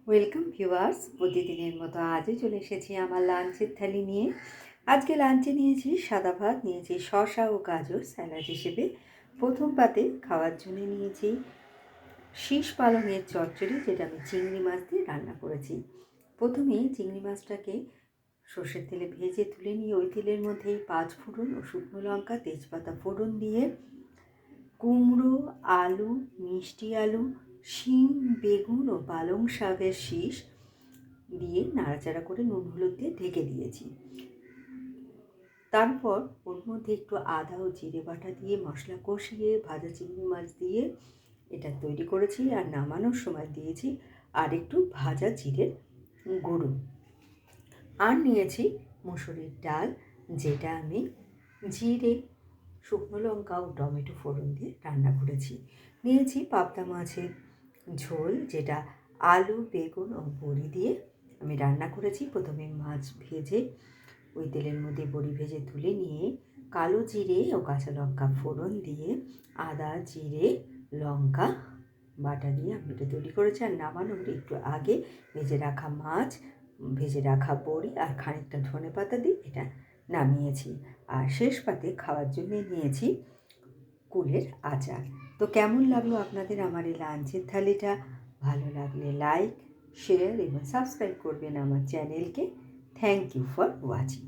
Welcome viewers, প্রতিদিনের মতো আজও চলে এসেছি আমার লাঞ্চের থালি নিয়ে। আজকে লাঞ্চে নিয়েছি সাদা ভাত, নিয়েছি শসা ও গাজর স্যালাড হিসেবে। প্রথম পাতে খাওয়ার জন্য নিয়েছি শীষ পালঙের চচ্চড়ি, যেটা আমি চিংড়ি মাছ দিয়ে রান্না করেছি। প্রথমেই চিংড়ি মাছটাকে সর্ষের তেলে ভেজে তুলে নিয়ে ওই তেলের মধ্যেই 5 ফোড়ন ও শুকনো লঙ্কা তেজপাতা ফোড়ন দিয়ে কুমড়ো, আলু, মিষ্টি আলু, শিম, বেগুন ও পালং শাকের শীষ দিয়ে নাড়াচাড়া করে নুন হলুদ দিয়ে ঢেকে দিয়েছি। তারপর ওর মধ্যে একটু আদা ও জিরে বাটা দিয়ে মশলা কষিয়ে ভাজা চিংড়ি মাছ দিয়ে এটা তৈরি করেছি। আর নামানোর সময় দিয়েছি আর একটু ভাজা জিরের গুঁড়ো। আর নিয়েছি মুসুরির ডাল, যেটা আমি জিরে, শুকনো লঙ্কা ও টমেটো ফোড়ন দিয়ে রান্না করেছি। নিয়েছি পাবদা মাছের ঝোল, যেটা আলু, বেগুন ও বড়ি দিয়ে আমি রান্না করেছি। প্রথমে মাছ ভেজে ওই তেলের মধ্যে বড়ি ভেজে তুলে নিয়ে কালো জিরে ও কাঁচা লঙ্কা ফোড়ন দিয়ে আদা, জিরে, লঙ্কা বাটা দিয়ে আমি এটা তৈরি করেছি। আর নামানোর একটু আগে ভেজে রাখা মাছ, ভেজে রাখা বড়ি আর খানিকটা ধনেপাতা দিয়ে এটা নামিয়েছি। আর শেষ পাতে খাওয়ার জন্য নিয়েছি কুলের আচার। তো কেমন লাগলো আপনাদের আমার এই লাঞ্চের থালিটা? ভালো লাগলে লাইক, শেয়ার এবং সাবস্ক্রাইব করবেন আমার চ্যানেলকে। Thank you for watching.